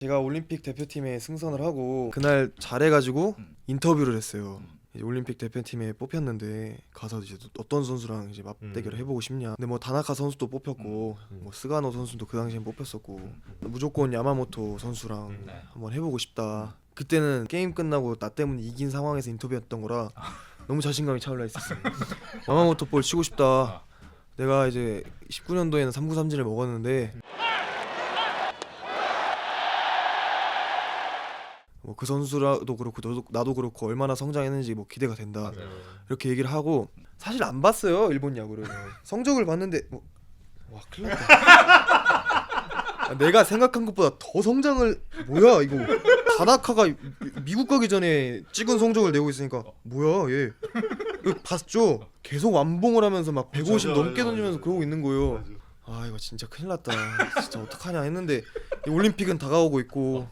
제가 올림픽 대표팀에 승선을 하고 그날 잘해가지고 인터뷰를 했어요. 이제 올림픽 대표팀에 뽑혔는데 가서 이제 어떤 선수랑 이제 맞대결을 해보고 싶냐. 근데 뭐 다나카 선수도 뽑혔고 뭐 스가노 선수도 그 당시엔 뽑혔었고 무조건 야마모토 선수랑 한번 해보고 싶다. 그때는 게임 끝나고 나 때문에 이긴 상황에서 인터뷰했던 거라 너무 자신감이 차올라 있었어요. 야마모토 볼 치고 싶다. 내가 이제 19년도에는 3구 삼진을 먹었는데 뭐 그 선수라도 그렇고 나도 그렇고 얼마나 성장했는지 뭐 기대가 된다. 이렇게 얘기를 하고 사실 안 봤어요 일본 야구를. 성적을 봤는데 뭐, 와 큰일 났다. 내가 생각한 것보다 더 성장을 뭐야 이거. 다나카가 미국 가기 전에 찍은 성적을 내고 있으니까 뭐야 얘. 이거 봤죠? 계속 완봉을 하면서 막 150 넘게 던지면서 그러고 있는 거예요. 아 이거 진짜 큰일 났다. 진짜 어떡하냐 했는데 올림픽은 다가오고 있고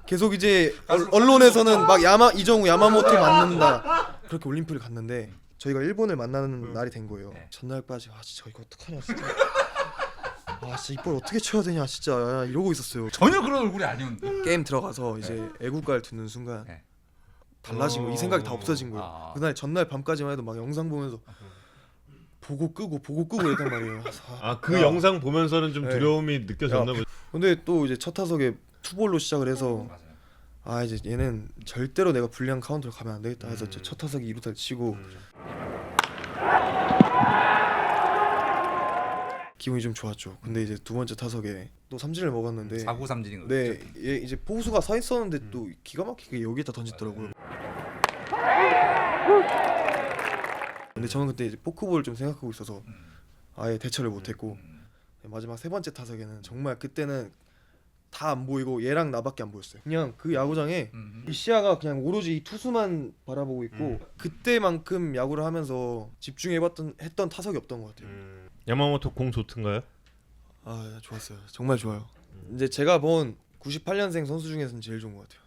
계속 이제 언론에서는 막 이정우 야마모토 맞는다 그렇게 올림픽을 갔는데 저희가 일본을 만나는 날이 된 거예요. 전날까지 아 진짜 이거 어떡하냐 진짜. 아 진짜 이볼 어떻게 쳐야 되냐 진짜 야, 이러고 있었어요. 전혀 그런 얼굴이 아니었는데 게임 들어가서 이제 애국가를 듣는 순간 달라진 거, 이 생각이 다 없어진 거예요. 그날 전날 밤까지만 해도 막 영상 보면서 보고 끄고 이랬단 말이에요. 그 영상 보면서는 좀 두려움이 느껴졌나 보죠. 근데 또 이제 첫 타석에 투볼로 시작을 해서 아 이제 얘는 절대로 내가 불리한 카운트로 가면 안 되겠다 해서 첫 타석에 2루타를 치고 기분이 좀 좋았죠. 근데 이제 두 번째 타석에 또 삼진을 먹었는데 4구 삼진인 거죠. 네, 얘 이제 포수가 서 있었는데 또 기가 막히게 여기에다 던지더라고요. 근데 저는 그때 이제 포크볼을 좀 생각하고 있어서 아예 대처를 못했고 마지막 세 번째 타석에는 정말 그때는 다 안 보이고 얘랑 나밖에 안 보였어요. 그냥 그 야구장에 이 시야가 그냥 오로지 이 투수만 바라보고 있고 그때만큼 야구를 하면서 했던 타석이 없던 것 같아요. 야마모토 공 좋던가요? 아 좋았어요. 정말 좋아요. 이제 제가 본 98년생 선수 중에서는 제일 좋은 것 같아요.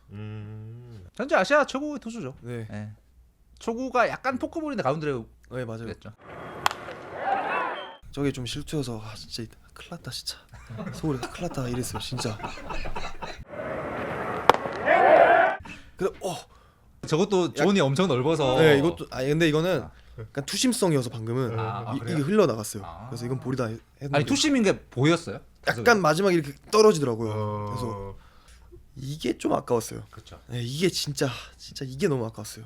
현재 아시아 최고의 투수죠. 네, 네. 초구가 약간 포크볼인데 가운데로 네 맞아요. 그랬죠. 저게 좀 실투여서 아 진짜 큰일 났다 진짜. 서울에 큰일 났다 이랬어요 진짜. 근데 저것도 존이 엄청 넓어서. 네 이것도 근데 이거는 약간 투심성이어서 방금은 이게 흘러 나갔어요. 그래서 이건 볼이다 했는데 아니 투심인 게 보였어요? 약간 마지막에 이렇게 떨어지더라고요. 그래서 이게 좀 아까웠어요. 그렇죠. 네, 이게 진짜 이게 너무 아까웠어요.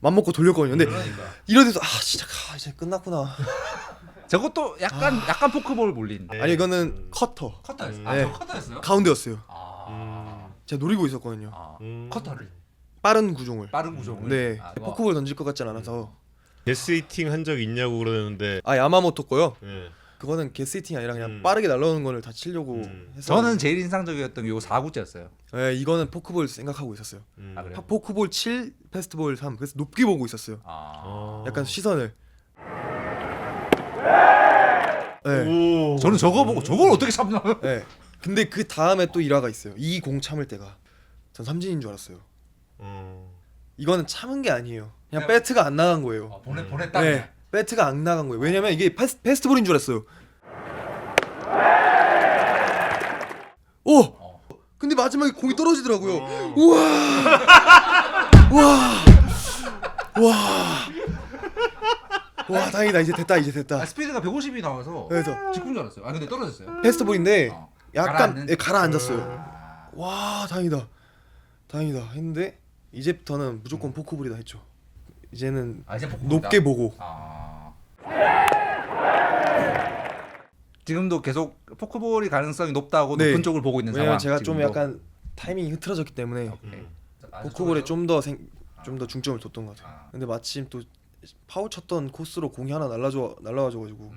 맘먹고 돌렸거든요. 근데 이러면서 진짜 이제 끝났구나. 저것도 약간 포크볼 몰린. 아니 이거는 커터. 커터였어요. 네. 저 커터였어요? 가운데였어요. 아. 제가 노리고 있었거든요. 커터를 빠른 구종을. 빠른 구종을. 네. 포크볼 던질 것 같진 않아서. 게스히팅 한 적 있냐고 그러는데 야마모토 거요? 네. 그거는 게스히팅이 아니라 그냥 빠르게 날라오는 거를 다 치려고 해서. 저는 제일 인상적이었던 게 요 4구째였어요. 네, 이거는 포크볼 생각하고 있었어요. 아 그래요? 포크볼 7, 패스트볼 3. 그래서 높게 보고 있었어요. 약간 시선을. 네. 저는 저거 보고 저걸 어떻게 참나? 네. 근데 그 다음에 또 일화가 있어요. 이 공 참을 때가 전 삼진인 줄 알았어요. 이거는 참은 게 아니에요. 그냥 배트가 안 나간 거예요. 보냈다. 네, 배트가 안 나간 거예요. 왜냐면 이게 패스트볼인 줄 알았어요. 오! 근데 마지막에 공이 떨어지더라고요. 우와! 와 다행이다. 이제 됐다. 스피드가 150이 나와서 그래서 직구인 줄 알았어요. 근데 떨어졌어요. 패스트볼인데 약간 가라앉는? 가라앉았어요. 와 다행이다 했는데 이제부터는 무조건 포크볼이다 했죠. 이제는 이제 포크볼이다. 높게 보고. 지금도 계속 포크볼이 가능성이 높다고 네. 높은 쪽을 보고 있는 상황. 왜냐면 제가 좀 지금도. 약간 타이밍이 흐트러졌기 때문에 포크볼에 좀 더 중점을 뒀던 것 같아요. 근데 마침 또 파울 쳤던 코스로 공이 하나 날라와줘가지고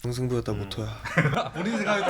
정승부였다 모토야. 본인 생각에도